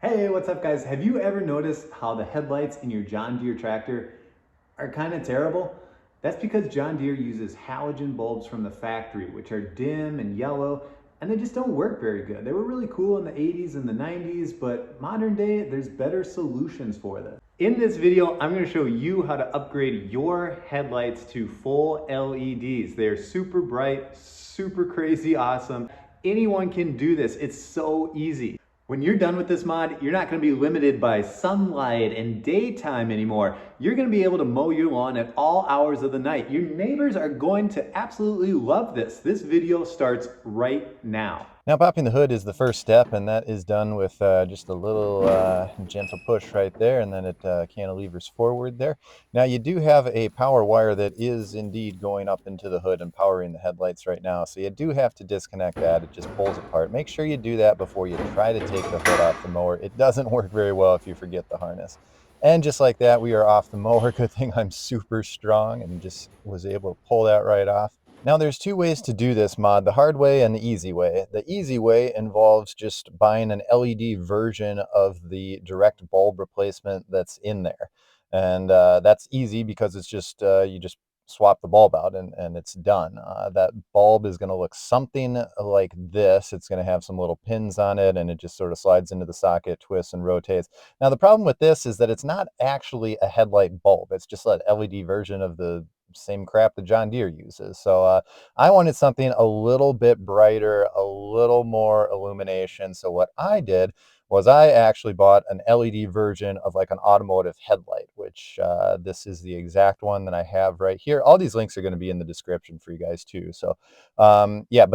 Hey, what's up guys? Have you ever noticed how the headlights in your John Deere tractor are kind of terrible? That's because John Deere uses halogen bulbs from the factory, which are dim and yellow, and they just don't work very good. They were really cool in the 80s and the 90s, but modern day, there's better solutions for this. In this video, I'm going to show you how to upgrade your headlights to full LEDs. They're super bright, super crazy awesome. Anyone can do this. It's so easy. When you're done with this mod, you're not going to be limited by sunlight and daytime anymore. You're going to be able to mow your lawn at all hours of the night. Your neighbors are going to absolutely love this. This video starts right now. Now popping the hood is the first step, and that is done with just a little gentle push right there, and then it cantilevers forward there. Now you do have a power wire that is indeed going up into the hood and powering the headlights right now, so you do have to disconnect that. It just pulls apart. Make sure you do that before you try to take the hood off the mower. It doesn't work very well if you forget the harness. And just like that, we are off the mower. Good thing I'm super strong and just was able to pull that right off. Now there's two ways to do this mod, the hard way and the easy way. The easy way involves just buying an LED version of the direct bulb replacement that's in there. And that's easy because it's just, you just swap the bulb out and it's done. That bulb is going to look something like this. It's going to have some little pins on it, and it just sort of slides into the socket, twists and rotates. Now the problem with this is that it's not actually a headlight bulb. It's just an LED version of the same crap that John Deere uses. So I wanted something a little bit brighter, a little more illumination. So what I did was I actually bought an LED version of like an automotive headlight, which this is the exact one that I have right here. All these links are going to be in the description for you guys too. So yeah,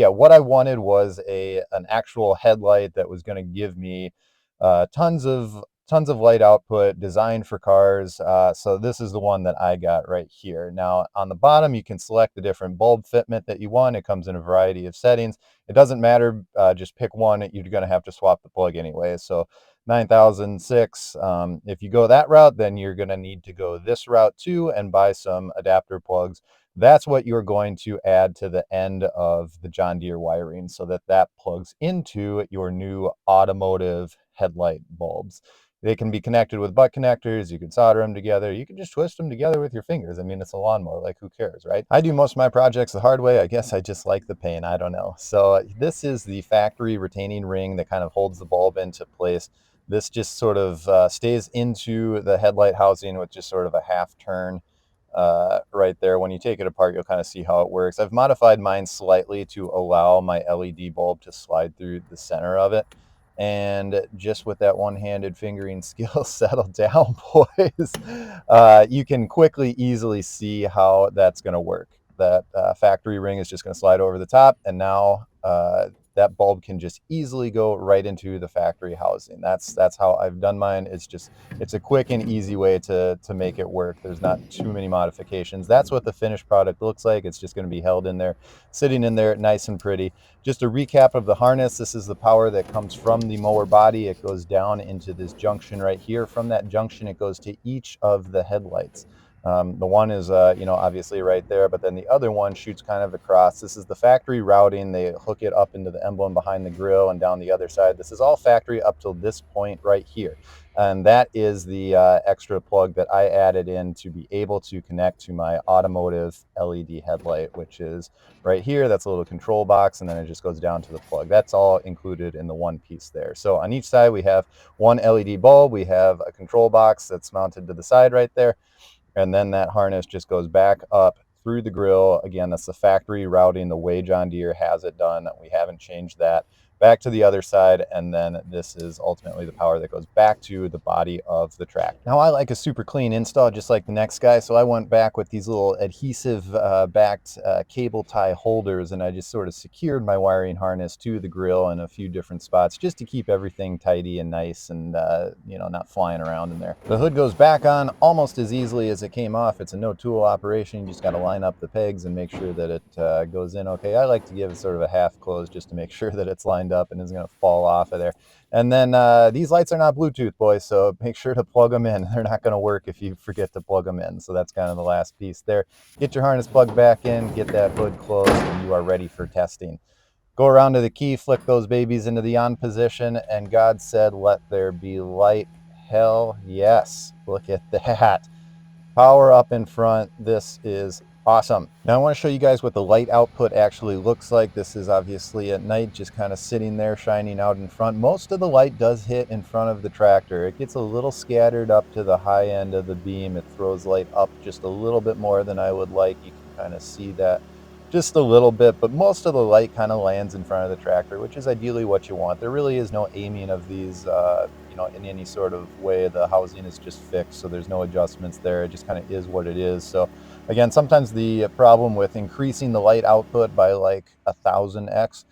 what I wanted was an actual headlight that was going to give me tons of light output, designed for cars. So this is the one that I got right here. Now on the bottom, you can select the different bulb fitment that you want. It comes in a variety of settings. It doesn't matter, just pick one. You're going to have to swap the plug anyway. So 9006, if you go that route, then you're going to need to go this route too and buy some adapter plugs. That's what you're going to add to the end of the John Deere wiring so that that plugs into your new automotive headlight bulbs. They can be connected with butt connectors. You can solder them together. You can just twist them together with your fingers. I mean, it's a lawnmower, like who cares, right? I do most of my projects the hard way. I guess I just like the pain. I don't know. So this is the factory retaining ring that kind of holds the bulb into place. This just sort of stays into the headlight housing with just sort of a half turn right there. When you take it apart, you'll kind of see how it works. I've modified mine slightly to allow my LED bulb to slide through the center of it. And just with that one-handed fingering skill, settle down, boys. You can quickly, easily see how that's going to work. That factory ring is just going to slide over the top, and now that bulb can just easily go right into the factory housing. That's how I've done mine. It's a quick and easy way to make it work. There's not too many modifications. That's what the finished product looks like. It's just going to be held in there, sitting in there, nice and pretty. Just a recap of the harness. This is the power that comes from the mower body. It goes down into this junction right here. From that junction, it goes to each of the headlights. The one is, obviously right there, but then the other one shoots kind of across. This is the factory routing. They hook it up into the emblem behind the grill and down the other side. This is all factory up till this point right here. And that is the extra plug that I added in to be able to connect to my automotive LED headlight, which is right here. That's a little control box, and then it just goes down to the plug. That's all included in the one piece there. So on each side, we have one LED bulb. We have a control box that's mounted to the side right there. And then that harness just goes back up through the grill. Again, that's the factory routing, the way John Deere has it done. We haven't changed that. Back to the other side, and then this is ultimately the power that goes back to the body of the tractor. Now I like a super clean install, just like the next guy, so I went back with these little adhesive backed cable tie holders, and I just sort of secured my wiring harness to the grill in a few different spots just to keep everything tidy and nice and not flying around in there. The hood goes back on almost as easily as it came off. It's a no tool operation. You just got to line up the pegs and make sure that it goes in okay. I like to give it sort of a half close just to make sure that it's lined up and isn't going to fall off of there. And then these lights are not Bluetooth, boys, so make sure to plug them in. They're not going to work if you forget to plug them in. So that's kind of the last piece there. Get your harness plugged back in, get that hood closed, and you are ready for testing. Go around to the key, flick those babies into the on position, and God said, let there be light. Hell yes. Look at that. Power up in front. This is awesome. Now I want to show you guys what the light output actually looks like. This is obviously at night, just kind of sitting there shining out in front. Most of the light does hit in front of the tractor. It gets a little scattered up to the high end of the beam. It throws light up just a little bit more than I would like. You can kind of see that just a little bit, but most of the light kind of lands in front of the tractor, which is ideally what you want. There really is no aiming of these, in any sort of way. The housing is just fixed, so there's no adjustments there. It just kind of is what it is. So again, sometimes the problem with increasing the light output by like 1000x,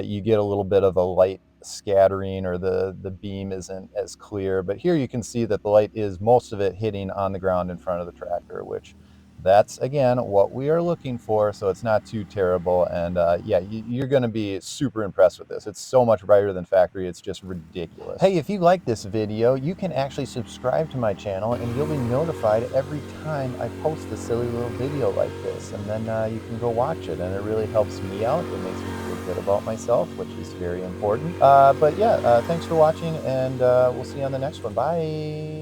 you get a little bit of a light scattering, or the beam isn't as clear. But here you can see that the light is, most of it, hitting on the ground in front of the tractor, which that's again what we are looking for. So it's not too terrible. And yeah, you're going to be super impressed with this. It's so much brighter than factory. It's just ridiculous. Hey, if you like this video, you can actually subscribe to my channel and you'll be notified every time I post a silly little video like this. And then you can go watch it, and it really helps me out. It makes me feel good about myself, which is very important. But yeah, thanks for watching, and we'll see you on the next one. Bye.